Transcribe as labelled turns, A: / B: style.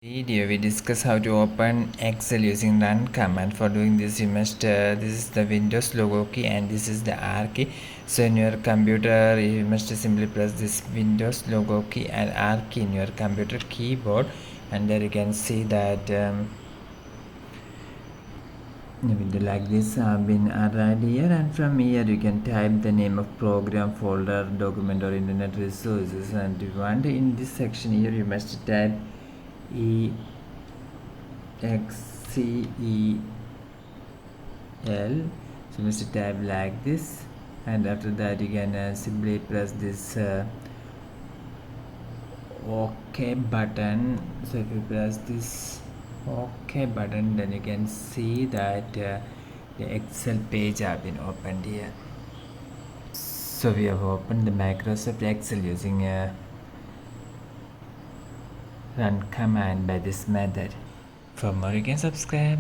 A: Video we discuss how to open Excel using run command. For doing this you must this is the Windows logo key and this is the R key. So in your computer you must simply press this Windows logo key and R key in your computer keyboard, and there you can see that window like this have been arrived here, and from here you can type the name of program, folder, document or internet resources, and you want in this section here you must type EXCEL. So you must type like this, and after that you can simply press this OK button. So if you press this OK button, then you can see that the Excel page have been opened here. So we have opened the Microsoft Excel using a run command by this method. For more you can subscribe.